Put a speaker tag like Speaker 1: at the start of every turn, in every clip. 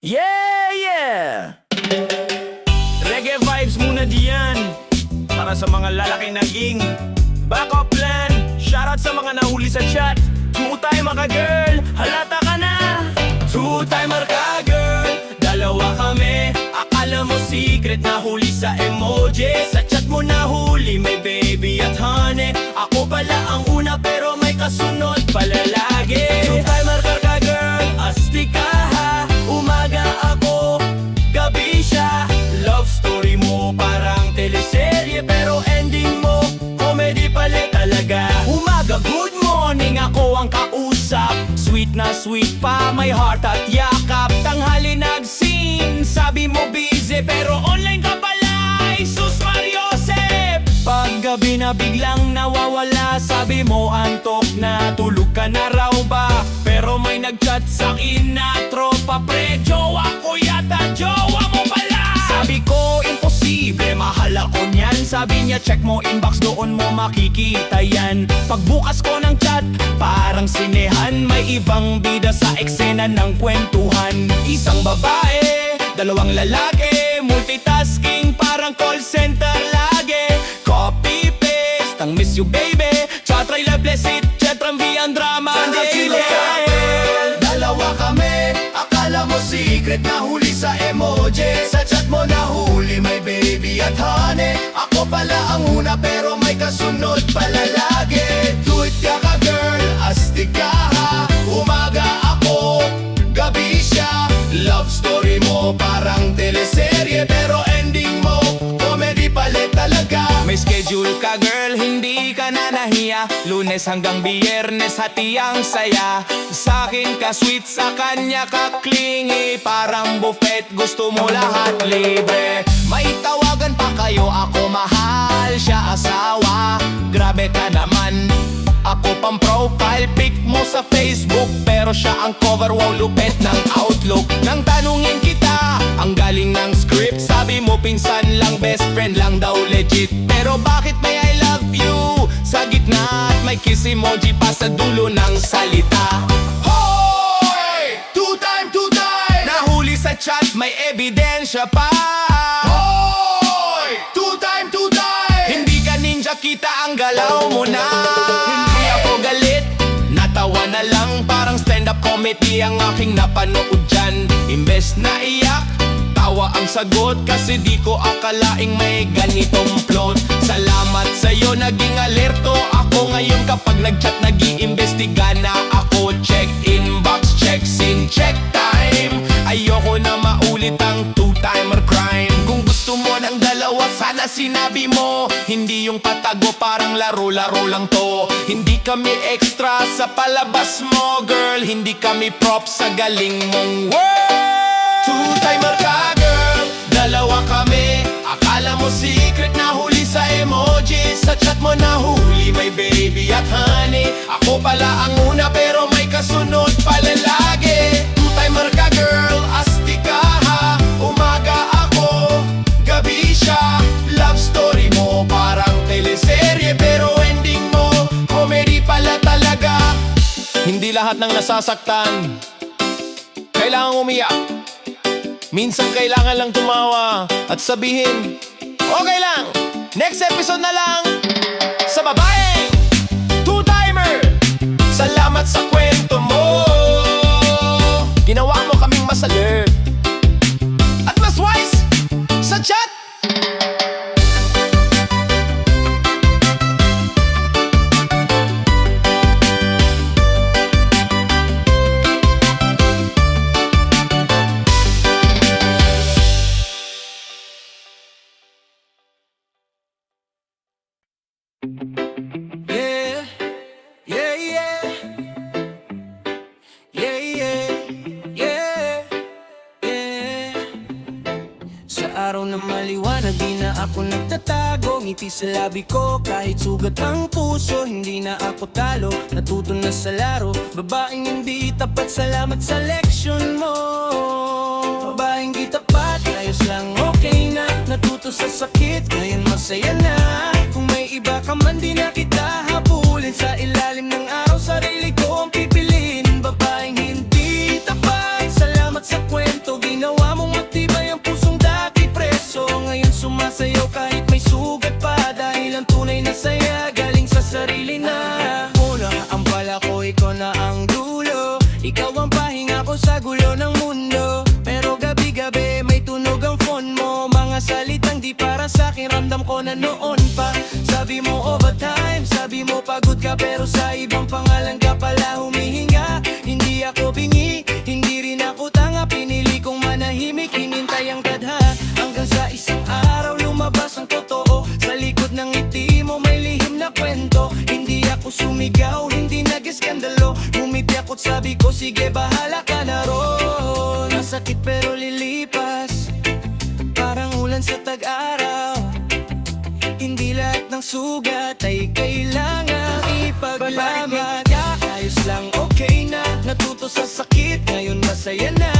Speaker 1: Yeah, yeah! Reggae vibes muna diyan para sa mga lalaki naging backup plan. Shoutout sa mga nahuli sa chat. Two-timer ka girl, halata ka na. Two-timer ka girl, dalawa kami. Akala mo secret, nahuli sa emoji. Sa chat mo nahuli, may baby at honey. Ako pala ang una pero may kasunod pala lagi. Two-timer ka girl, astig ka ha. Umaga ako, gabi siya. Love story mo parang teleserye, pero ending mo comedy pala talaga. Umaga, good morning, ako ang kausap. Sweet na sweet pa, may heart at yakap. Tanghali nag-scene, sabi mo busy, pero online ka pala. Jesus Mariosep. Paggabi na biglang nawawala, sabi mo antok na, tulog ka na raw ba? Pero may nag-chat sa'kin na tropa, pre, jowa ko yata, jowa mo pala. Sabi ko imposible, mahal ako niyan. Sabi niya check mo inbox, doon mo makikita yan. Pagbukas ko ng chat, parang sinehan. May ibang bida sa eksena ng kwentuhan. Isang babae, dalawang lalaki, multitasking parang call center lagi. Copy paste, ang miss you baby. Chatray la blessed, chatram vian drama daily. Dalawa kami, akala mo secret, nahuli sa emoji. Sa chat mo nahuli, may baby at honey. Ako pala ang una pero may kasunod pala lagi. Tweet ka girl, astig ka ha. Umaga ako, gabi siya. Love story mo parang teleserye, pero ending mo comedy pala talaga. May schedule ka girl, hindi ka na nahiya. Lunes hanggang Biyernes, hati ang saya. Sa'kin ka sweet, sa kanya ka clingy. Parang buffet, gusto mo lahat libre. May tawagan pa kayo, ako mahal, siya asawa. Grabe ka naman, ako pang profile pic mo sa Facebook, pero siya ang cover, wow lupet ng Outlook. Nang tanungin kita, ang galing ng script, sabi mo pinsan lang, best friend lang daw legit. Pero bakit may I love you sa gitna at may kiss emoji pa sa dulo ng salita? Hoy! Two-time! Nahuli sa chat, may ebidensya pa. Hoy! Two-time! Hindi ka ninja, kita ang galaw mo na. Hindi ako galit, natawa na lang. Parang stand-up comedy ang aking napanood dyan. Imbes na iyak, tawa ang sagot, kasi di ko akalaing may ganitong plot. Salamat sa'yo, naging alerto ako ngayon. Kapag nag-chat, nag-iimbestiga na ako. Check inbox, check scene, check time. Ayoko na maulit ang two-timer crime. Kung gusto mo ng dalawa, sana sinabi mo. Hindi yung patago, parang laro-laro lang to. Hindi kami extra sa palabas mo, girl. Hindi kami props sa galing mong world. Two-timer ka girl, dalawa kami. Akala mo secret, nahuli sa emoji. Sa chat mo nahuli, may baby at honey. Ako pala ang una pero may kasunod pala lagi. Two-timer ka girl, astig ka ha. Umaga ako, gabi siya. Love story mo parang teleserye, pero ending mo comedy pala talaga. Hindi lahat ng nasasaktan kailangang umiyak. Minsan kailangan lang tumawa at sabihin, okay lang, next episode na lang. Sa babaeng two-timer, salamat sa kwento mo. Ginawa mo kaming mas alert at mas wise sa chat.
Speaker 2: Araw na maliwanag, di na ako nagtatago. Ngiti sa labi ko, kahit sugat ang puso. Hindi na ako talo, natuto na sa laro. Babaeng hindi tapat, salamat sa leksyon mo. Babaeng di tapat, ayos lang, okay na. Natuto sa sakit, ngayon masaya na. Kung may iba ka man, di na kita habulin. Sa ilalim ng araw, sarili ko ang pipiliin. Babaeng hindi tapat, salamat sa kwento, ginawa totoo na noon pa. Sabi mo overtime, sabi mo pagod ka, pero sa ibang pangalan ka pala humihinga. Hindi ako bingi, hindi rin ako tanga, pinili kong manahimik, hinintay ang tadha. Hanggang sa isang araw lumabas ang totoo, sa likod ng ngiti mo may lihim na kwento. Hindi ako sumigaw, hindi nag-eskandalo, ngumiti ako't sabi ko sige bahala ka na ron. Masakit pero lilipas, parang ulan sa tag-araw. Hindi lahat ng sugat ay kailangang ipaglaban. Ayos lang, okay na, natuto sa sakit, ngayon masaya na.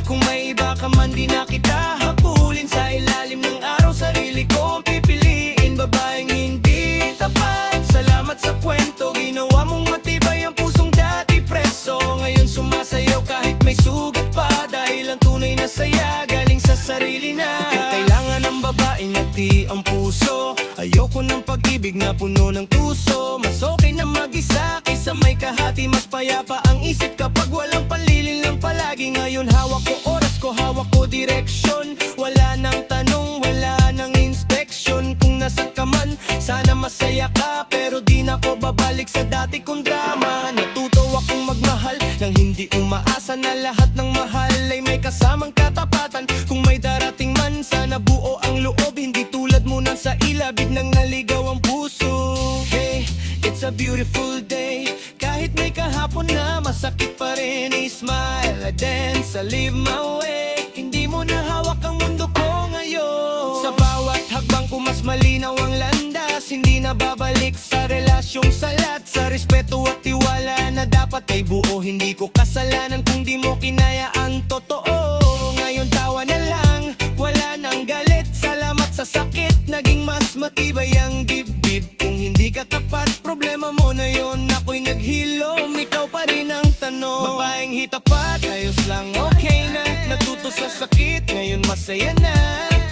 Speaker 2: Kung may iba ka man di na kita habulin, sa ilalim ng araw sarili kong pipiliin. Babaeng hindi tapat, salamat sa kwento, ginawa mong matibay ang pusong dati preso. Ngayon sumasayaw kahit may sugat pa, dahil ang tunay na saya galing sa sarili na. Kailangan ng babae ngati ang puso, ayoko ng pag-ibig na puno ng tuso. Mas okay na mag-isa kaysa may kahati, mas payapa ang isip kapag walang panlilin lang palagi. Ngayon hawak ko oras ko, hawak ko direksyon, wala nang tanong, wala nang inspeksyon. Kung nasa ka man, sana masaya ka, pero di na ko babalik sa dati kong drama. Natuto akong magmahal nang hindi umaasa na lahat ng mahal ay may kasamang katapatan. Kung may darating man, sana buo ang loob, hindi tulad mo nang sa ilabig nang naligaw ang puso. Hey, it's a beautiful day, kahit may kahapon na masakit pa rin. I smile, I dance, I live my way, hindi mo na hawak ang mundo ko ngayon. Sa bawat hakbang ko mas malinaw ang landas, hindi na babalik sa relasyong salat. Sa respeto at tiwala na dapat ay buo, hindi ko kasalanan kung di mo kinaya ang totoo. Ngayon tawa na lang, wala nang galit, salamat sa sakit, naging mas matibay ang dibdib. Kung hindi ka tapat, problema mo na yon, ako'y naghilom, ikaw pa rin ang tanong. Babaeng hitapat, ayos lang, okay na, natuto sa sakit, ngayon masaya na.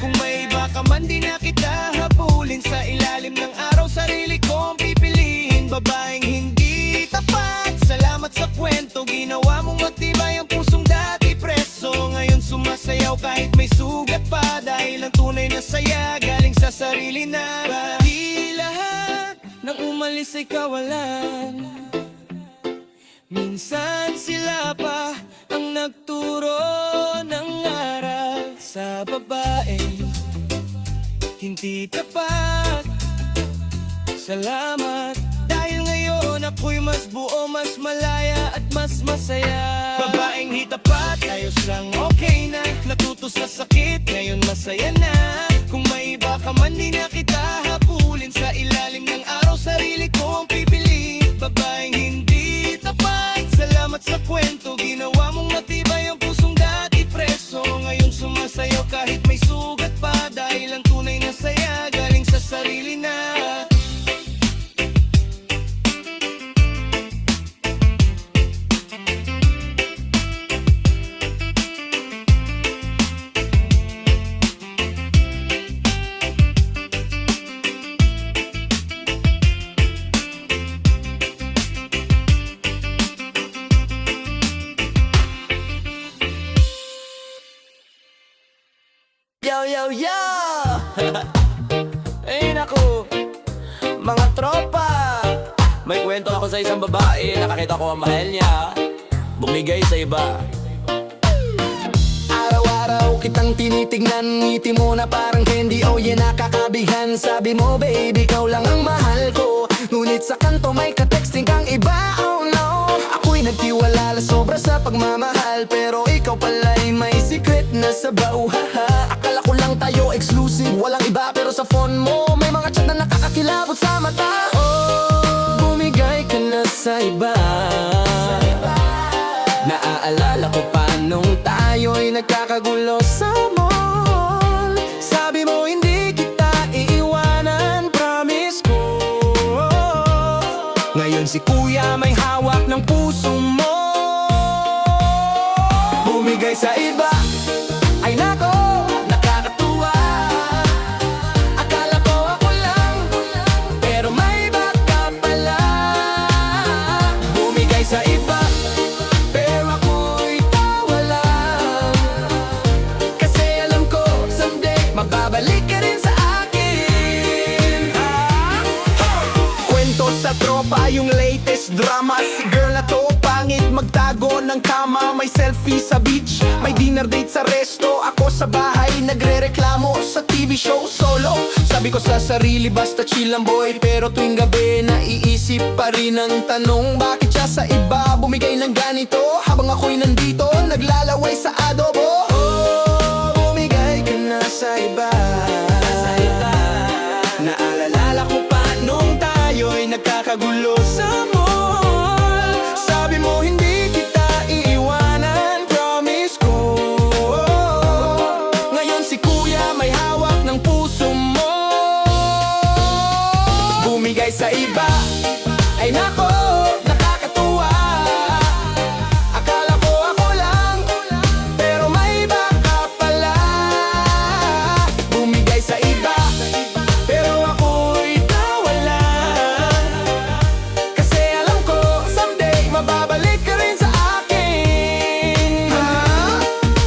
Speaker 2: Kung may iba ka man di na kita habulin, sa ilalim ng araw sarili kong pipiliin. Babaeng hindi tapat, salamat sa kwento, ginawa mong matibay ang pusong dati preso. Ngayon sumasayaw kahit may sugat pa, dahil ang tunay na saya galing sa sarili na. Di lahat ng umalis ay kawalan, minsan sila pa ang nagturo ng aral. Sa babaeng hindi tapat, salamat, dahil ngayon ako'y mas buo, mas malaya at mas masaya. Babaeng hitapat, ayos lang, okay na, natuto sa sakit, ngayon masaya na. Kung may iba ka man di na kita habulin, sa ilalim ng araw sarili ko ang pipiliin. Babaeng hindi tapat, salamat sa kwento, ginawa mong matibay ang pusong dati preso. Ngayon sumasayaw kahit may sugat pa, dahil ang tunay na saya galing sa sarili na. Yo, yo, yo! Ay naku, mga tropa, may kwento ako sa isang babae, nakakita ko ang mahal niya, bumigay sa iba. Araw-araw kitang tinitignan, ngiti mo na parang candy, oh yeah, nakakabihan. Sabi mo baby, ikaw lang ang mahal ko, ngunit sa kanto may ka-texting kang iba, oh no. Ako'y nagtiwala sobra sa pagmamahal, pero ikaw pala'y may secret na sabaw, haha. Akala ko lang tayo exclusive, walang iba, pero sa phone mo may mga chat na nakakakilabot sa mata. Oh, bumigay ka na sa iba. Naaalala ko pa nung tayo'y nagkakagulo sa mall. Sabi mo hindi kita iiwanan, promise ko. Ngayon si kuya may hawak ng puso mo, bumigay sa iba. Ay nako, nakakatuwa. Akala ko ako lang, pero may iba ka pala. Bumigay sa iba, pero ako'y tawa lang.
Speaker 3: drama. Si girl na to, pangit magtago ng kama. May selfie sa beach, may dinner date sa resto. Ako sa bahay, nagre-reklamo sa TV show solo. Sabi ko sa sarili, basta chill lang boy. Pero tuwing gabi, naiisip pa rin ang tanong, bakit siya sa iba bumigay ng ganito habang ako'y nandito, naglalaway sa adobo. Oh, bumigay ka na sa iba. Naalala ko pa nung tayo'y nagkakagulo sa mall. Sabi mo hindi kita iiwanan, promise ko. Ngayon si kuya may hawak ng puso mo. Bumigay sa iba, ay nako, nakakatuwa. Akala ko ako lang, pero may iba ka pala. Bumigay sa iba, pero ako'y tawa lang. Kasi alam ko, someday mababalik ka rin sa akin.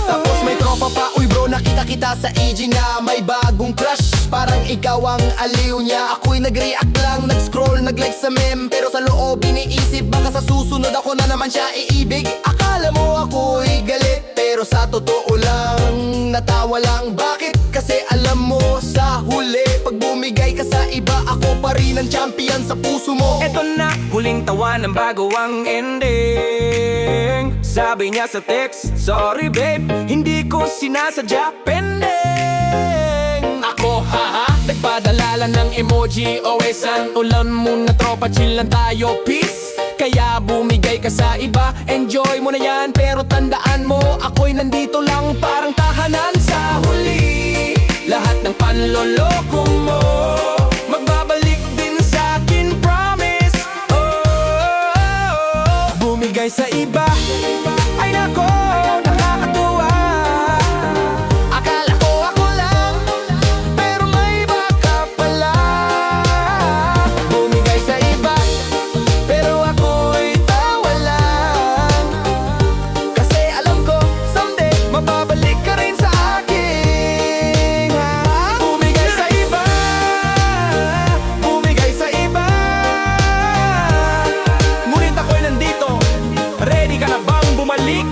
Speaker 3: Tapos may tropa pa, uy bro, nakita kita sa EG na may bagong crush. Parang ikaw ang aliw niya. Ako'y nag-react lang, nag-scroll, nag-like sa meme. Pero sa loob iniisip, baka sa susunod ako na naman siya iibig. Akala mo ako'y galit, pero sa totoo lang natawa lang. Bakit? Kasi alam mo sa huli, pag bumigay ka sa iba, ako pa rin ang champion sa puso mo.
Speaker 2: Eto na, huling tawanan bago ang ending. Sabi niya sa text, sorry babe, hindi ko sinasadya, pending. Ako, haha, nagpadala ng emoji, owesan. Ulan muna tropa, chill lang tayo, peace. Kaya bumigay ka sa iba, enjoy mo na yan. Pero tandaan mo, ako'y nandito lang parang tahanan sa huli. Lahat ng panloloko mo magbabalik din sa'kin, promise. Oh, bumigay sa iba, ay nako, nakakatuwa. Akala ko ako lang, pero may iba ka pala. Bumigay sa iba, pero ako'y tawa lang. Kasi alam ko, someday mababalik ka rin sa akin. Bumigay sa iba, bumigay sa iba. Ngunit ako'y nandito, ready ka na bang bumalik?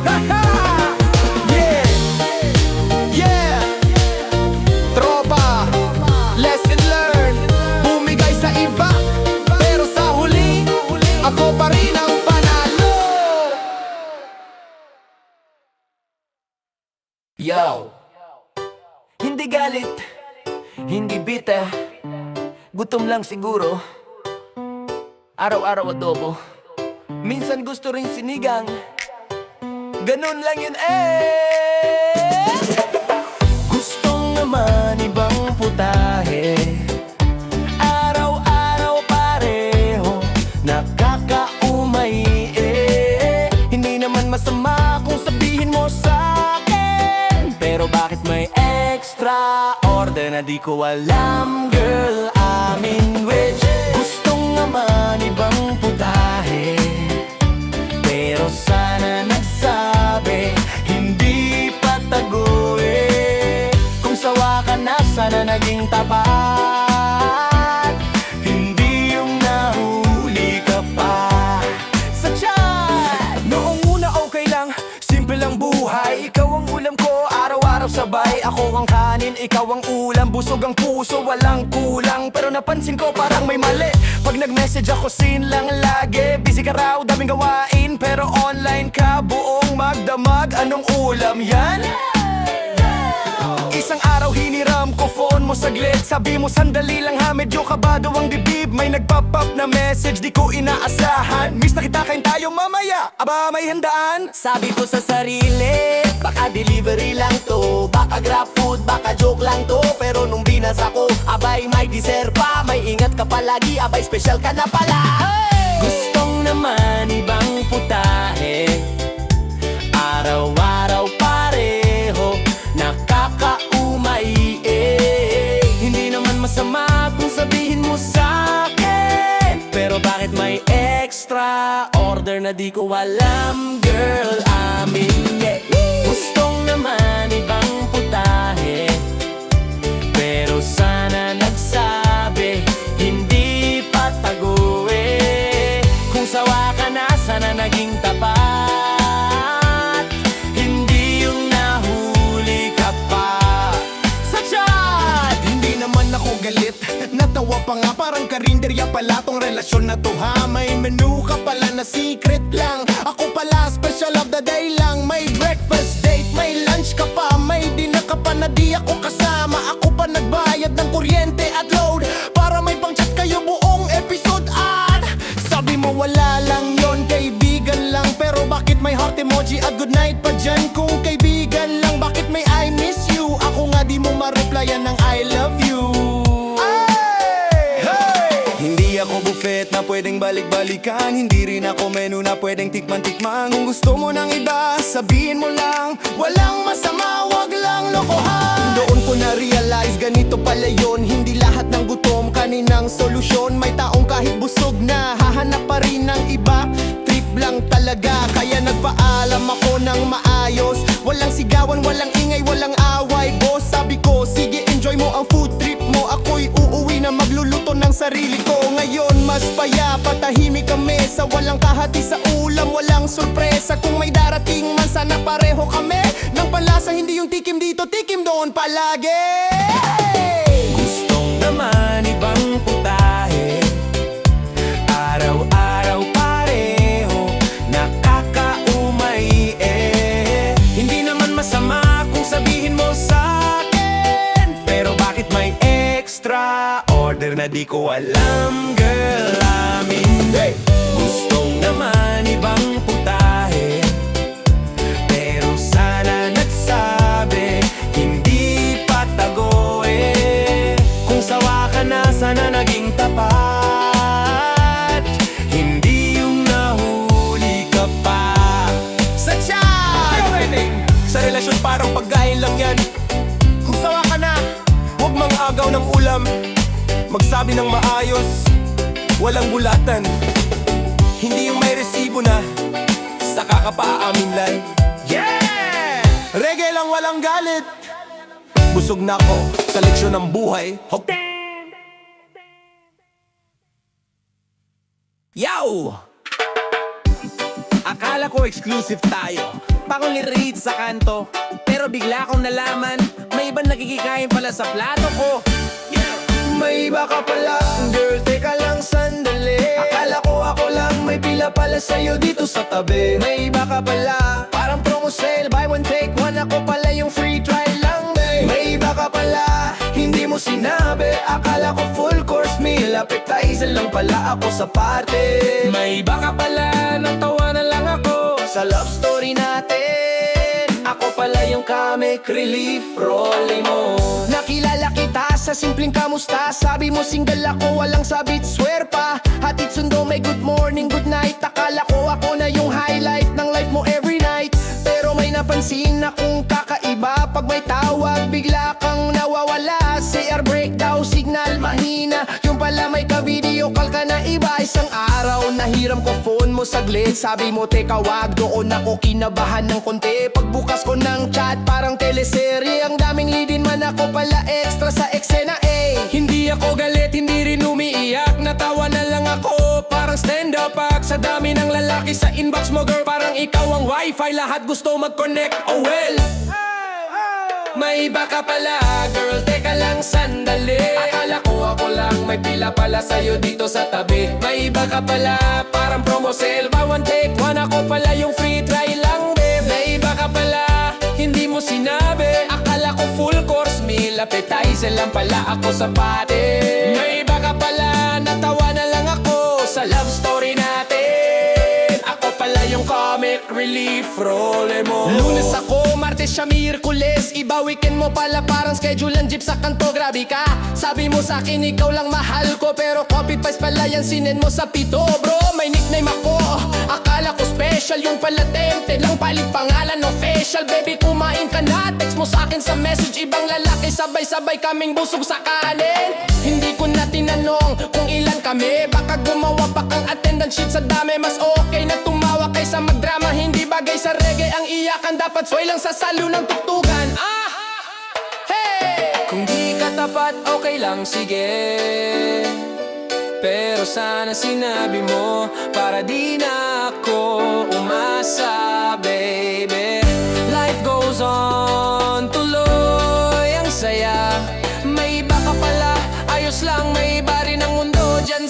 Speaker 2: Haha! Yeah! Yeah!
Speaker 3: Tropa, lesson learned. Bumigay sa iba, pero sa huli, ako pa rin ang panalo.
Speaker 2: Yo! Hindi galit, hindi bitter, gutom lang siguro. Araw-araw adobo, minsan gusto rin sinigang. Ganun lang yun Gustong naman ibang putahe. Araw-araw pareho, nakakaumay Hindi naman masama kung sabihin mo sa'kin, pero bakit may extra order na di ko alam, girl, amin which gustong naman ibang putahe, pero sana nagsabi, hindi patago Kung sawa ka na, sana naging tapat, hindi yung nahuli ka pa sa chat. Noong una okay lang, simple lang buhay. Ikaw ang ulam ko, araw-araw sabay. Ako ang kanin, ikaw ang ulam. Busog ang puso, walang kulang. Pero napansin ko parang may mali. Pag nag-message ako, sin lang lagi. Busy ka raw, daming gawain, pero online ka, buong magdamag. Anong ulam yan? Isang araw hiniram ko phone mo saglit. Sabi mo sandali lang ha, medyo kabado ang dibdib. May nag-pop up na message, di ko inaasahan. Miss na kita, kain tayo mamaya, aba may handaan. Sabi ko sa sarili, baka delivery lang to, baka grab food, baka joke lang to. Pero nung binasa ko, abay may dessert pa. May ingat ka palagi, abay special ka na pala. Gustong naman ibang putahe, araw-araw pareho, nakakaumay Hindi naman masama kung sabihin mo sa'kin, pero bakit may extra order na di ko alam, girl, amin Gustong naman ibang putahe, pero sana nagsabi, hindi patago
Speaker 3: pa nga parang karinderya pala tong relasyon na to ha. May menu ka pala na secret lang. Ako pala special of the day lang. May breakfast date, may lunch ka pa, may dinner ka pa na di ako kasama. Ako pa nagbayad ng kuryente at load para may pang-chat kayo buong episode. At sabi mo wala lang yon, kaibigan lang. Pero bakit may heart emoji at good night pa dyan? Kung kaibigan lang, bakit may I miss you? Ako nga di mo ma-replyan ng I love you. Hindi ako buffet na pwedeng balik-balikan. Hindi rin ako menu na pwedeng tikman-tikman. Kung gusto mo ng iba, sabihin mo lang. Walang masama, wag lang lokohan. Doon ko na-realize, ganito pala yun. Hindi lahat ng gutom kaninang solusyon. May taong kahit busog na hahanap pa rin ng iba. Trip lang talaga, kaya nagpaalam ako ng maayos. Walang sigawan, walang ingay, walang away. Boss, sabi ko, sige enjoy mo ang food trip mo. Ako'y uuwi na magluluto ng sarili ko. Ngayon mas payapa, tahimik kami sa walang kahati sa ulam, walang sorpresa. Kung may darating man, sana pareho kami ng palasa, hindi yung tikim dito, tikim doon palagi. Gustong naman ibang putahe, araw-araw pareho, nakakaumay eh. Hindi naman masama kung sabihin mo sa'kin, pero bakit may extra order na di ko alam, girl, amin. Hey! Gustong naman ibang putahe, pero sana nagsabi, hindi patago eh. Kung sawa ka na, sana naging tapat, hindi yung nahuli ka pa sa chat. Sa relasyon parang pagkain lang yan. Kung sawa ka na, huwag mang agaw ng ulam, magsabi ng maayos, walang bulatan. Hindi yung may resibo na saka ka pa aamin lang. Yeah! Reggae lang, walang galit. Busog na ako sa leksyon ng buhay. Hop. Yow! Akala ko exclusive tayo, bakong lirit sa kanto. Pero bigla kong nalaman, may ibang nakikikain pala sa plato ko. May iba ka pala, girl, teka lang sandali. Akala ko ako lang, may pila pala sa'yo dito sa tabi. May iba ka pala, parang promo sale, buy one take one. Ako pala yung free trial lang, babe. May iba ka pala, hindi mo sinabi. Akala ko full course meal, appetizer lang pala ako sa party. May iba ka pala, natawa na lang ako sa love story natin. Ako pala yung comic relief role mo. Nakilala kita sa simpleng kamusta. Sabi mo single ako, walang sabit, swear pa. Hatid sundo, may good morning, good night. Akala ko ako na yung highlight ng life mo every night. Pero may napansin akong kakaiba. Pag may tawag, bigla kang nawawala. CR break daw, signal mahina. Yung pala may ka-video call ka na iba. Isang araw, nahiram ko phone mo saglit. Sabi mo, teka wag, doon ako kinabahan ng konti. Pagbukas ko ng chat, parang teleserye. Ang daming lidin man, ako pala extra sa eksena eh. Hindi ako galit, hindi rin umiiyak. Natawa na lang ako, parang stand-up act. Sa dami ng lalaki sa inbox mo, girl, parang ikaw ang wifi. Lahat gusto mag-connect, oh well. May iba ka pala, girl, teka lang sandali. Akala ko ako lang, may pila pala sa'yo dito sa tabi. May iba ka pala, parang promo sale, buy one take one. Ako pala yung free try lang, babe. May iba ka pala, hindi mo sinabi. Akala ko full course meal, appetizer lang pala ako sa party. May iba ka pala, natawa na lang ako sa love story natin. Ako pala yung comic relief role mo. Lunes ako, Martes siya, Miyerkules. Iba weekend mo pala, parang schedule ang jeep sa kanto. Grabe ka, sabi mo sa'kin ikaw lang mahal ko. Pero copy paste pala yan, sinend mo sa pito. Bro, may nickname ako, akala ko special. Yung pala tempted lang, palit pangalan official. Baby, kumain ka na, text mo sa'kin sa message. Ibang lalaki, sabay-sabay kaming busog sa kanin. Hindi ko na tinanong kung ilan kami. Baka gumawa pa kang attendance sheet sa dami. Mas okay na tumawa kaysa magdrama. Hindi bagay sa reggae ang iyakan, dapat sway lang sa salo ng tuktugan. Hey! Kung di ka tapat, okay lang, sige. Pero sana sinabi mo, para di na ako umasa, baby. Life goes on, tuloy ang saya. May iba ka pala, ayos lang, may iba rin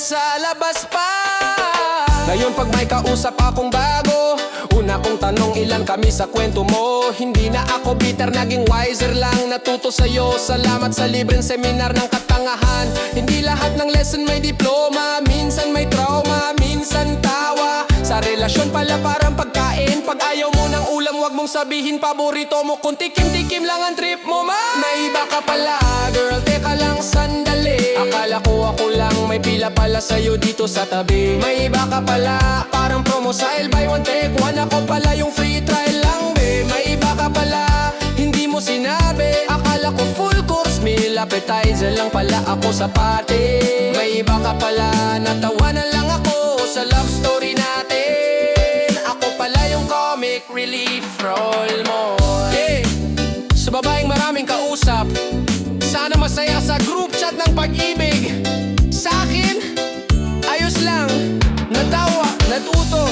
Speaker 2: sa labas pa.
Speaker 3: Ngayon pag may kausap akong bago, una kong tanong ilan kami sa kwento mo. Hindi na ako bitter, naging wiser lang. Natuto sa'yo, salamat sa libreng seminar ng katangahan. Hindi lahat ng lesson may diploma, minsan may trauma, minsan tawa. Sa relasyon pala parang pagkain, pag ayaw mo ng ulam wag mong sabihin paborito mo. Kung tikim-tikim lang ang trip mo ma. May iba ka pala, girl, teka lang sandali. Akala ko ako lang, may pila pala sa'yo dito sa tabi. May iba ka pala, parang promo style, buy one take one. Ako pala yung free trial lang be. May iba ka pala, hindi mo sinabi. Akala ko full course meal, appetizer lang pala ako sa party. May iba ka pala, natawa na lang ako sa love story natin. Ako pala yung comic relief role mo. Yeah. Sa babaeng maraming kausap, sana masaya sa group chat ng pag-ibig. Sa akin, ayos lang. Natawa, natuto,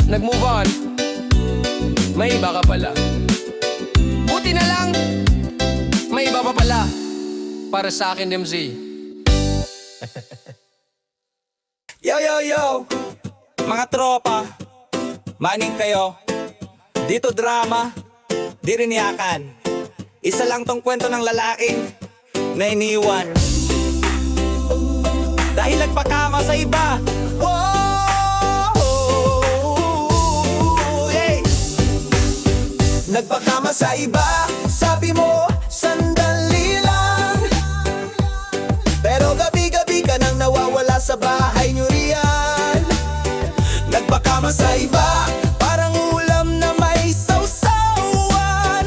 Speaker 3: nag-move on. May iba ka pala. Buti na lang, may iba pa pala. Para sa akin, MZ.
Speaker 1: Yo, yo, yo! Mga tropa, maning kayo. Dito drama, di rin yakan. Isa lang tong kwento ng lalaking na iniwan dahil nagpakama sa iba. Whoa, yeah. Nagpakama sa iba, sabi mo, sandali lang. Pero gabi-gabi ka nang nawawala sa bahay nyo riyan. Nagpakama sa iba, parang ulam na may sausawan.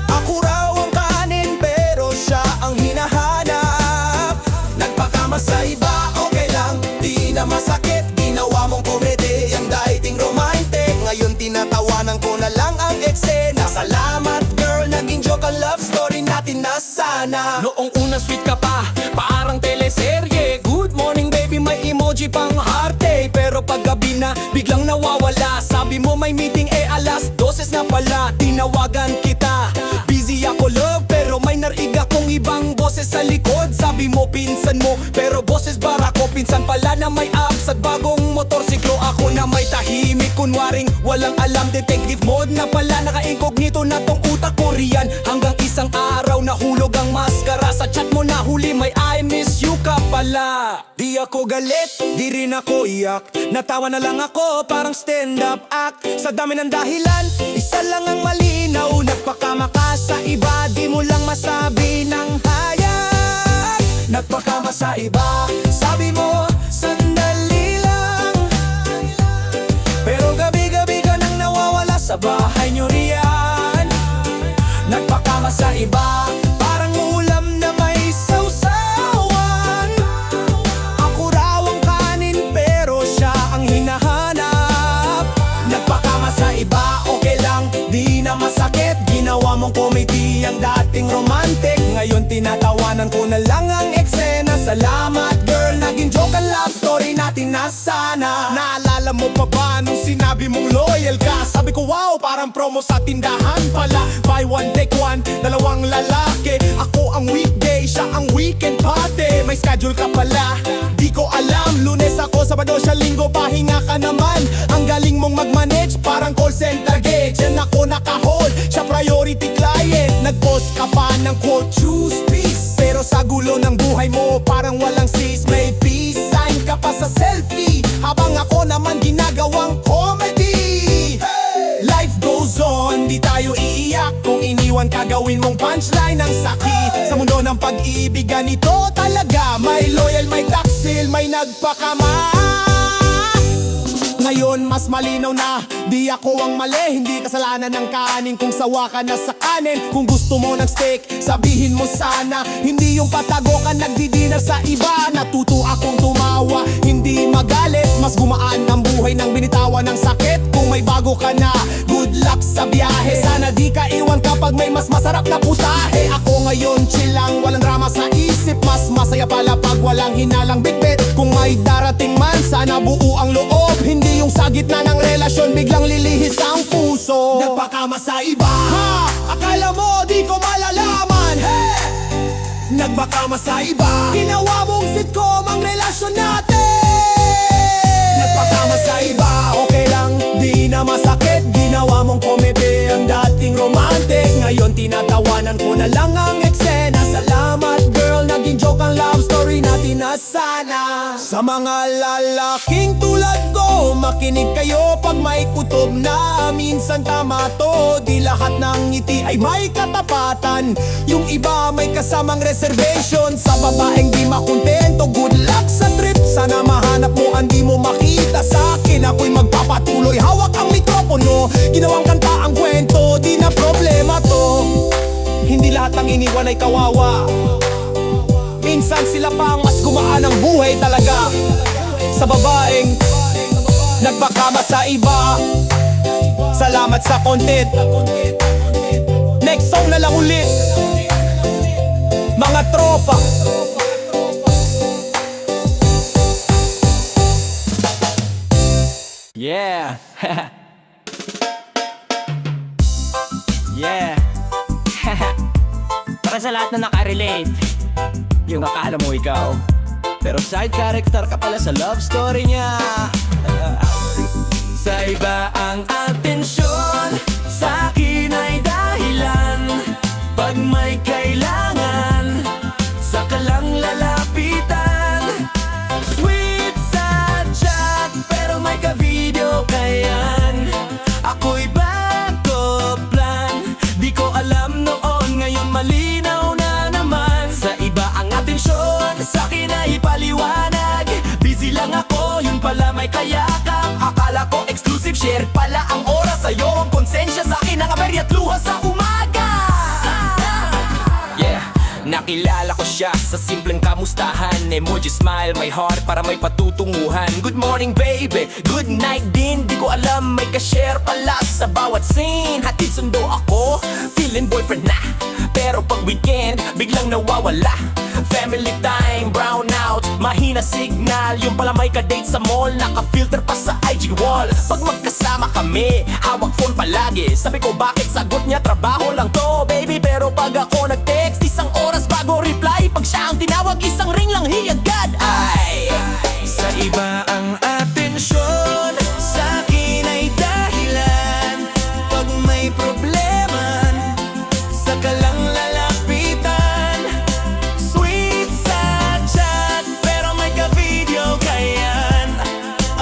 Speaker 1: Ako raw ang kanin pero siya ang hinahanap. Nagpakama sa iba, okay lang, di na masakit. Ginawa mong komedi, ang dating romantic. Ngayon tinatawanan ko na lang ang eksena. Salamat girl, naging joke ang love story natin na sana.
Speaker 3: Noong una sweet ka pa, parang teleserye. Good morning baby, may emoji pang hearte. Pero paggabi na, biglang nawawala. Sabi mo may meeting, alas 12 na pala. Tinawagan kita, busy ako love. Pero may narinig akong ibang boses sa likod. Sabi mo pinsan mo, pero boses bara ko. Pinsan pala na may abs at bagong motorsiklo. Ako na may tahimik, kunwaring walang alam. Detective mode na pala, naka-incognito na tong utak ko riyan. Hanggang isang araw nahulog ang maskara. Sa chat mo na huli may I miss you ka pala.
Speaker 1: Di ako galit, di rin ako iyak. Natawa na lang ako, parang stand-up act. Sa dami ng dahilan, isa lang ang malinaw. Nagpakama ka sa iba, di mo lang masabi ng hayag. Nagpakama sa iba, sabi mo, sandali lang. Pero gabi-gabi ka nang nawawala sa bahay nyo riyan. Nagpakama sa iba, parang ulam na may sausawan. Ako raw ang kanin pero siya ang hinahanap. Nagpakama sa iba, okay lang, di na masakit. Ginawa mong comedy ang dating romantic. Ngayon tinatawanan ko na lang ang eksena. Salamat girl, naging joke ang love story natin na sana. Naalala mo pa ba nung sinabi mong loyal ka? Sabi ko wow, parang promo sa tindahan pala. Buy one take one, dalawang lalaki. Ako ang weekday, siya ang weekend party. May schedule ka pala, di ko alam. Lunes ako, Sabado siya, Linggo pahinga ka naman. Ang galing mong mag-manage, parang call center gauge. Yan ako naka-hold, siya priority client. Nag-post ka pa ng quote, choose peace. Pero sa gulo ng buhay mo, parang walang sis. May peace sign ka pa sa selfie, habang ako naman ginagawang comedy. Life goes on, di tayo iiyak. Kung iniwan ka, gawin mong punchline ng sakit. Sa mundo ng pag-ibig, ganito talaga. May loyal, may taksil, may nagpakama. Ngayon mas malinaw na, di ako ang mali. Hindi kasalanan ng kanin kung sawa ka na sa kanin. Kung gusto mo ng steak, sabihin mo sana. Hindi yung patago ka nagdi-dinner sa iba. Natuto akong tumawa, hindi magalit. Mas gumaan ang buhay nang binitawan ng sakit. Kung may bago ka na, good luck sa biyahe. Sana di ka iwan kapag may mas masarap na putahe. Ako ngayon chill lang, walang drama sa isip. Mas masaya pala pag walang hinalang bitbit. Kung may darating man, sana buo ang loob. Hindi yung sa gitna ng relasyon biglang lilihis ang puso. Nagpakama sa iba, ha! Akala mo di ko malalaman, hey! Nagpakama sa iba, ginawa mong sitcom ang
Speaker 3: ang relasyon natin. Nagpakama sa iba, okay lang, di na masakit. Ginawa mong komedi ang dating romantic. Ngayon tinatawanan ko na lang ang eksena. Salamat girl, naging joke ang love story natin na sana. Sa mga lalaking tulad ko, makinig kayo pag may kutob na. Minsan tama to, di lahat ng ngiti ay may katapatan. Yung iba may kasamang reservation. Sa babaeng di makontento, good luck sa trip. Sana mahanap mo ang di mo makita sa akin. Ako'y magpapatuloy, hawak ang mikropono. Ginawang kanta ang kwento, di na problema to. Hindi lahat ng iniwan ay kawawa. Minsan sila pang mas gumaan ang buhay talaga. Sa babaeng nagpakama sa iba, salamat sa content. Next song na lang ulit, mga tropa.
Speaker 1: Yeah. Yeah. Para sa lahat na nakarelate, yung akala mo ikaw, pero side character ka pala sa love story niya. Sa iba ang atensyon, sa akin ay dahilan. Pag may kailangan, saka lang lalapitan. Sweet sa chat, pero may ka-video kayan. Ako'y bago plan, di ko alam noon, ngayon malinaw na naman. Sa iba ang atensyon, sa akin ay paliwanag. Busy lang ako, yun pala may kayakap. Akala ko exclusive, share pala ang oras. Sa'yo ang konsensya, sa akin ang aberya at luha sa umaga. Yeah, nakilala ko siya sa simpleng kamustahan. Emoji smile, my heart para may patutunguhan. Good morning baby, good night din. Di ko alam may ka-share pala sa bawat scene. Hatid sundo ako, feeling boyfriend na. Pero pag weekend, biglang nawawala. Family time, brown out, mahina signal. Yung pala may ka-date sa mall, naka-filter pa sa IG wall. Pag magkasama kami, hawak phone palagi. Sabi ko bakit sagot niya, trabaho lang to baby. Pero pag ako nag-text, isang oras bago reply. Pag siya ang tinawag, isang ring lang hiagad. Ay, sa iba ang atensyon, sa akin ay dahilan. Pag may problema, saka lang lalapitan. Sweet sa chat, pero may ka-video kayan.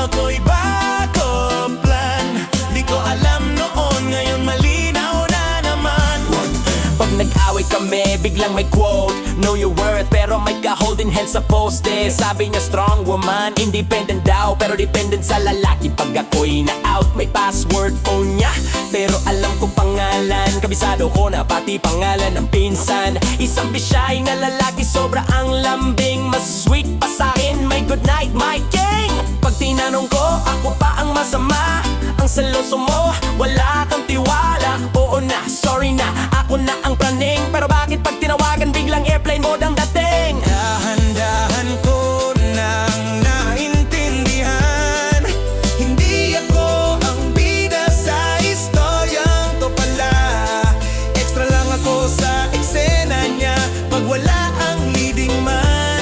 Speaker 1: Ako'y bago plan, di ko alam noon, ngayon malinaw na naman. Pag nag-away kami, biglang may quote, know your worth, pero may ka-holding hands sa poste. Sabi niya strong woman, independent daw, pero dependent sa lalaki. Pag ako'y na-out, may password phone niya, pero alam ko pangalan. Kabisado ko na pati pangalan ng pinsan. Isang bisyay na lalaki, sobra ang lambing. Mas sweet pa sa'kin, may good night, my king. Pag tinanong ko, ako pa ang masama. Ang seloso mo, wala kang tiwala. Oo na, sorry na, ako na ang praning. Pero bakit pag tinawagan, biglang airplane mode ang dating? Dahan-dahan ko nang naintindihan, hindi ako ang bida sa istoryang to pala. Extra lang ako sa eksena niya, pag wala ang leading man.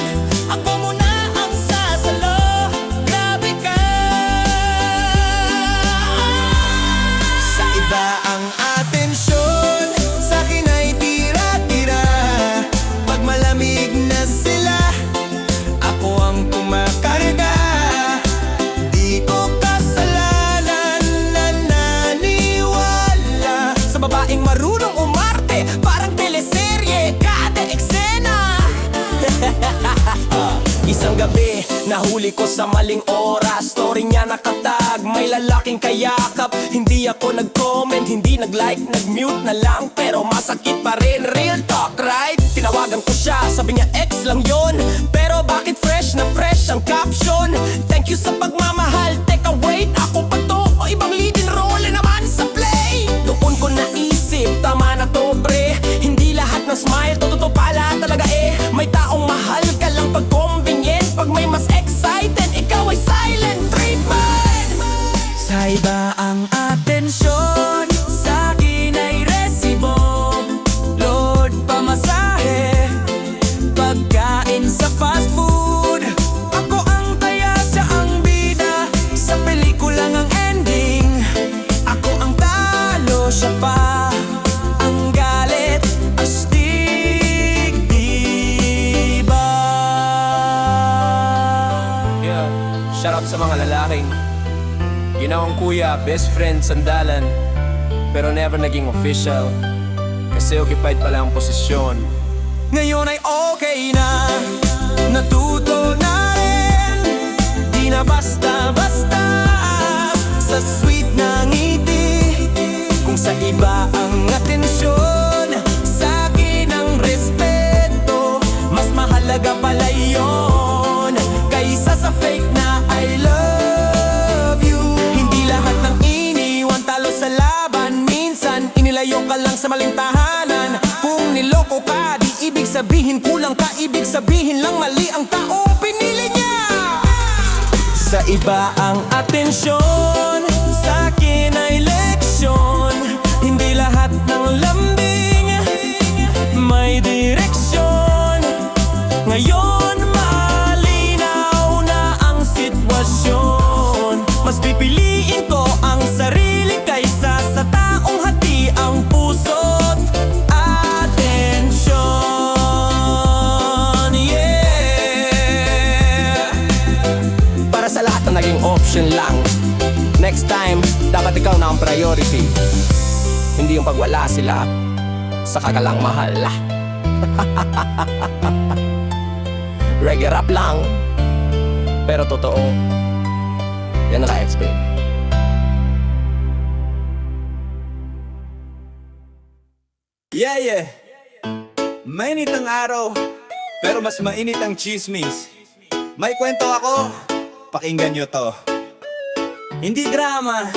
Speaker 1: Ako muna ang sasalo, grabe ka. Sa iba ang atensyon, sa akin ay tira-tira. Pag malamig na sila, ako ang kumakarga. Di ko kasalanan na naniwala sa babaeng marunong umarte, parang teleserye, kada eksena. Isang gabi, nahuli ko sa maling oras. Story niya nakatag, may lalaking kayakap. Hindi ako nag-comment, hindi nag-like, nag-mute na lang. Pero masakit pa rin, real talk, right? Tinawagan ko siya, sabi niya ex lang yon. Pero bakit fresh na fresh ang caption? Thank you sa pagmamahal, teka wait, ako pa to o ibang leading role naman sa play? Doon ko naisip, tama na to pre. Hindi lahat ng smile, totoo pala talaga eh. May taong mahal ka lang pag convenient, pag may mas excited, ikaw ay silent treatment. Sa iba ang atensyon, sa akin ay resibo. Load pamasahe, pagkain sa fast food.
Speaker 3: sa mga lalaking ginawang kuya, best friend, sandalan, pero never naging official kasi occupied pala ang posisyon.
Speaker 2: Ngayon ay okay na, natuto na rin, di na basta-basta sa sweet na ngiti. Kung sa iba ang atensyon, sa akin ang respeto. Mas mahalaga pala yun kaysa sa fake na I love you. Hindi lahat ng iniwan talo sa laban, minsan inilayo ka lang sa maling tahanan. Kung niloko ka, di ibig sabihin kulang ka, ibig sabihin lang mali ang taong pinili niya. Sa iba ang atensyon, sa akin ay leksyon. Hindi lahat ng lambing may direksyon. Ngayon malinaw na ang sitwasyon. Mas pipiliin ko ang sarili kaysa sa taong hati ang puso't atensyon. Yeah.
Speaker 3: Para sa lahat na naging option lang, next time, dapat ikaw na ang priority. Hindi yung pagwala sila, saka ka lang mahal. Reggae rap lang, pero totoo. Yan naka-explain.
Speaker 4: Yeah. Mainit ang araw, pero mas mainit ang chismis. May kwento ako, pakinggan nyo to. Hindi drama,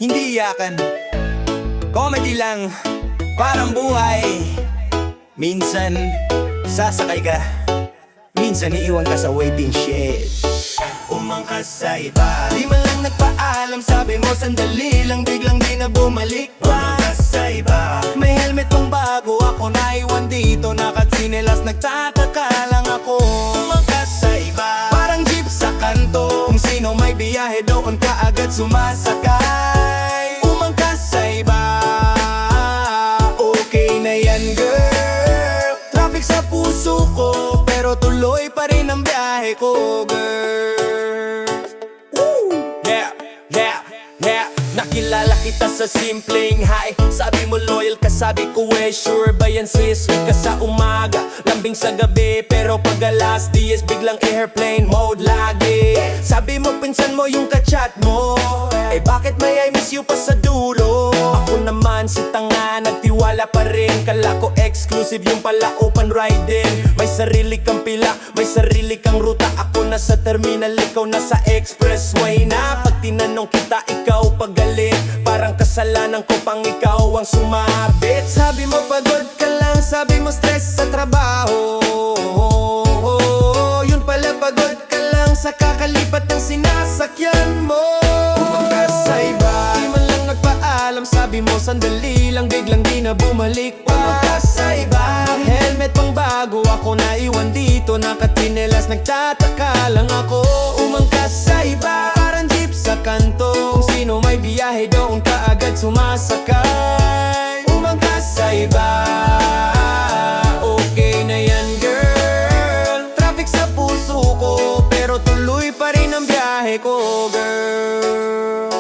Speaker 4: hindi iyakan, comedy lang, parang buhay. Minsan, sasakay ka, minsan iiwan ka sa waiting shed. Umangkas sa iba, di man lang nagpaalam, sabi mo sandali lang, biglang di na bumalik pa. Umangkas sa iba, may helmet pang bago, ako naiwan dito, nakatsinelas, nagtataka lang ako. Umangkas sa iba, parang jeep sa kanto, kung sino may biyahe doon ka agad sumasakay. Umangkas sa iba, okay na yan girl. Traffic sa puso ko, pero tuloy pa rin ang biyahe ko girl. Nakilala kita sa simpleng hi, sabi mo loyal ka, sabi ko sure ba yan sis? Sweet ka sa umaga, lambing sa gabi, pero pag alas 10 biglang airplane mode lagi. Sabi mo pinsan mo yung kachat mo, eh bakit may I miss you pa sa dulo? Ako naman si tanga, nagtiwala pa rin, kala ko exclusive yung pala open riding. May sarili kang pila, may sarili kang ruta, ako nasa terminal, ikaw nasa expressway na. Pag tinanong kita, ikaw pagalit, parang kasalanan ko pang ikaw ang sumabit. Sabi mo pagod ka lang, sabi mo stress sa trabaho, yun pala pagod ka lang sa kakalipat ng sinasakyan mo. Umangkas sa iba, di man lang nagpaalam, sabi mo sandali lang, biglang di na bumalik pa. Umangkas sa iba, helmet pang bago, ako naiwan dito, nakatinelas, nagtataka lang ako. Umangkas sa iba, parang jeep sa kanto, kung sino may biyahe doon ka agad sumasakay. Umangkas sa iba, okay na yan girl. Traffic sa puso ko, pero tuloy pa rin ang biyahe ko girl.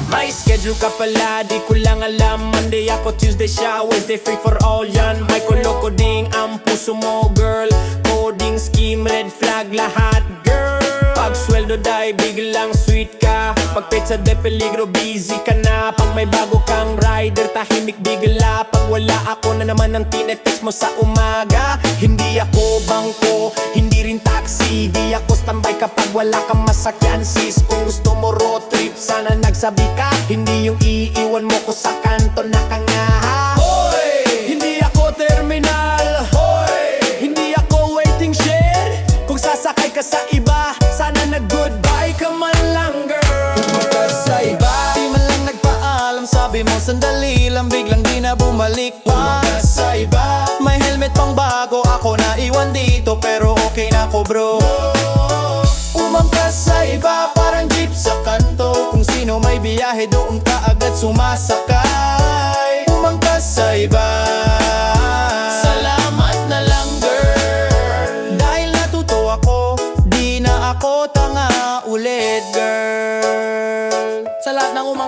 Speaker 4: May schedule ka pala, di ko lang alam. Monday ako, Tuesday siya, Wednesday free for all yan. May kuloko ding ang puso mo girl, coding scheme, red flag lahat girl. Pag sweldo dahil biglang sweet ka, pag petsa de peligro busy ka na. Pag may bago kang rider, tahimik bigla. Pag wala ako na naman ang tinetext mo sa umaga. Hindi ako bangko, hindi rin taxi, di ako standby kapag wala kang masakyan sis. Kung gusto mo road trip, sana nagsabi ka, hindi yung iiwan mo ko sa kanto na kanga. Hoy! Hindi ako terminal, hoy! Hindi ako waiting shed. Kung sasakay ka sa iba, sana nag-goodbye ka man lang girl. Umangkas sa iba, di man lang nagpaalam, sabi mo sandali lang, biglang di na bumalik pa. Umangkas sa iba, may helmet pang bago, ako naiwan dito, pero okay na ko bro. Umangkas sa iba, parang jeep sa kanto, kung sino may biyahe doon ka agad sumasakay. Umangkas sa iba, salamat na lang girl, dahil natuto ako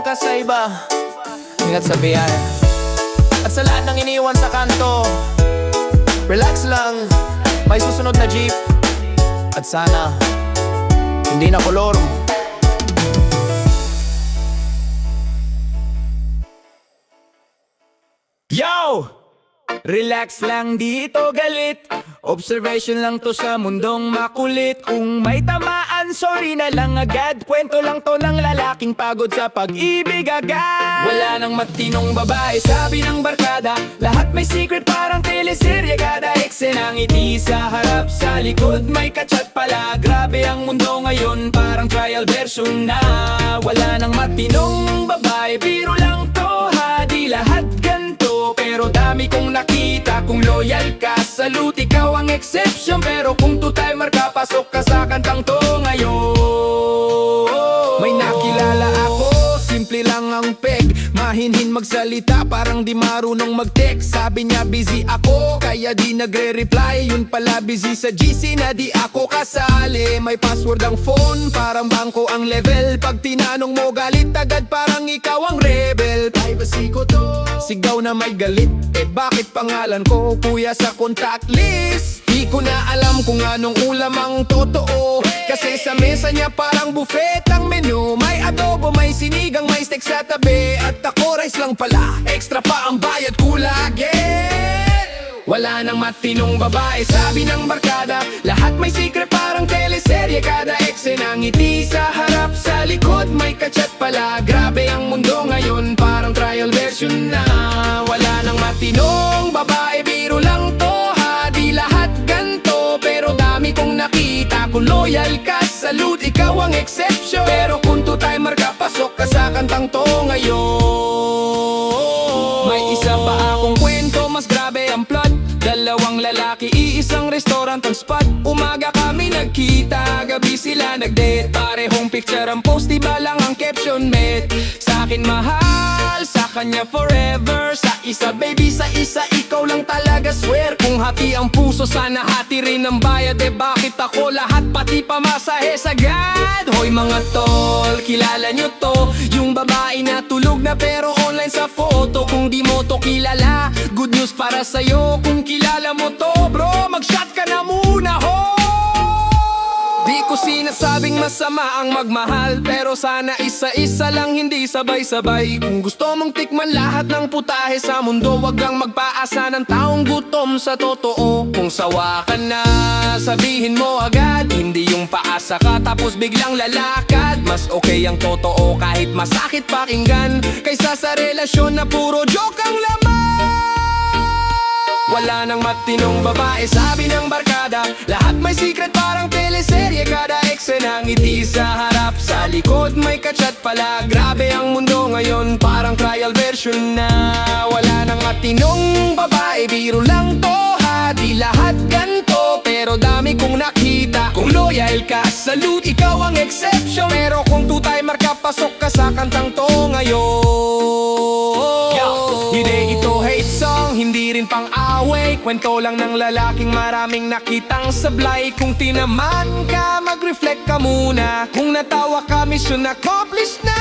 Speaker 3: ka sa iba, ingat sa biyahe. At sa lahat ng iniwan sa kanto, relax lang, may susunod na jeep. At sana, hindi na kolor.
Speaker 1: Yo! Relax lang dito galit, observation lang to sa mundong makulit. Kung may tamaan, sorry na lang agad. Kwento lang to ng lalaking pagod sa pag-ibig agad.
Speaker 2: Wala nang matinong babae, sabi ng barkada. Lahat may secret parang teleserye. Kada eksena ngiti sa harap, sa likod may kachat pala. Grabe ang mundo ngayon, parang trial version na. Wala nang matinong babae, biro lang to ha. Di lahat ganto, pero dami kong nakita. Kung loyal ka, salute, ikaw ang exception. Pero kung two-timer ka, pasok ka sa kantang to ngayon.
Speaker 3: May nakilala ako, simple lang ang peg. Mahinhin magsalita, parang di marunong mag-text. Sabi niya busy ako, kaya di nagre-reply. Yun pala busy sa GC na di ako kasali. May password ang phone, parang bangko ang level. Pag tinanong mo galit agad, parang ikaw ang rebel. Privacy ko to, sigaw na may galit. Eh bakit pangalan ko kuya sa contact list? Di ko na alam kung anong ulam ang totoo, kasi sa mesa niya parang buffet ang menu. May adobo, may sinigang, may steak sa tabi. At ako rice lang pala, extra pa ang bayad ko lagi.
Speaker 2: Wala nang matinong babae, sabi ng barkada. Lahat may secret parang teleserye. Kada eksena ngiti sa harap, sa likod may kachat pala. Grabe ang mundo ngayon, parang trial version na. Wala nang matinong babae, biro lang to ha. Di lahat ganto, pero dami kong nakita. Kung loyal ka, salute, ikaw ang exception. Pero kung two-timer ka, pasok ka sa kantang to ngayon. May isa pa akong kwento, mas grabe ang plot. Dalawang lalaki, iisang restaurant ang spot. Umaga kami nagkita, gabi sila nagdate. Parehong picture ang post, iba lang ang caption, met. Sa akin mahal, sa kanya forever. Sa isa baby, sa isa ikaw lang talaga, swear. Kung hati ang puso, sana hati rin ang bayad. Eh bakit ako lahat, pati pamasahe sagad? Hoy mga tol, kilala nyo to? Yung babae na tulog na pero online sa photo. Kung di mo to kilala, good news para sa'yo. Kung kilala mo to bro, mag-shot ka na muna ho. Di ko sinasabing masama ang magmahal, pero sana isa-isa lang, hindi sabay-sabay. Kung gusto mong tikman lahat ng putahe sa mundo, wag kang magpaasa ng taong gutom sa totoo. Kung sawa ka na, sabihin mo agad, hindi yung paasa ka tapos biglang lalakad. Mas okay ang totoo kahit masakit pakinggan, kaysa sa relasyon na puro joke ang laman. Wala nang matinong babae, sabi ng barkada. Lahat may secret parang teleserye. Kada eksena ngiti sa harap, sa likod may kachat pala. Grabe ang mundo ngayon, parang trial version na. Wala nang matinong babae, biro lang to ha. Di lahat ganto, pero dami kong nakita. Kung loyal ka, salute, ikaw ang exception. Pero kung two-timer ka, pasok ka sa kantang to ngayon. Hindi ito hate song, hindi rin pang-away. Kwento lang ng lalaking maraming nakitang sablay. Kung tinaman ka, mag-reflect ka muna. Kung natawa ka, mission accomplished na.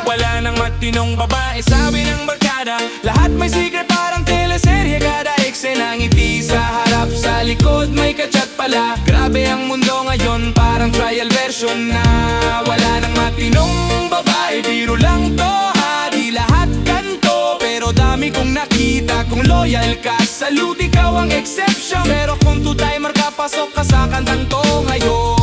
Speaker 2: Wala nang matinong babae, sabi ng barkada. Lahat may secret parang teleserye. Kada eksena ngiti sa harap, sa likod may kachat pala. Grabe ang mundo ngayon, parang trial version na. Wala nang matinong babae, biro lang to ha. Di lahat ganto, pero dami kong nakita. Kung loyal ka, salute, ikaw ang exception. Pero kung two-timer ka, pasok ka sa kantang to ngayon.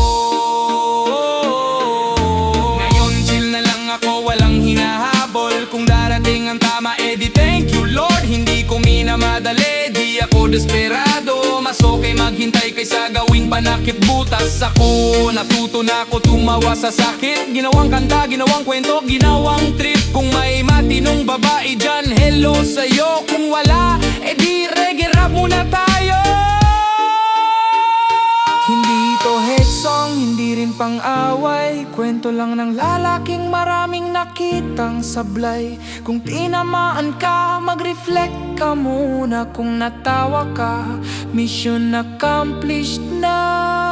Speaker 2: Ngayon chill na lang ako, walang hinahabol. Kung darating ang tama, edi thank you Lord. Hindi ko minamadali, di ako desperado. Mas okay maghintay kaysa gawing panakip butas. Ako natuto na ako tumawa sa sakit. Ginawang kanta, ginawang kwento, ginawang trip. Kung may matinong babae dyan, hello sa'yo. Kung wala, edi reggae rap muna tayo. Hindi ito hate song, hindi rin pang-away. Kwento lang ng lalaking maraming nakitang sablay. Kung tinamaan ka, mag-reflect ka muna. Kung natawa ka, mission accomplished na.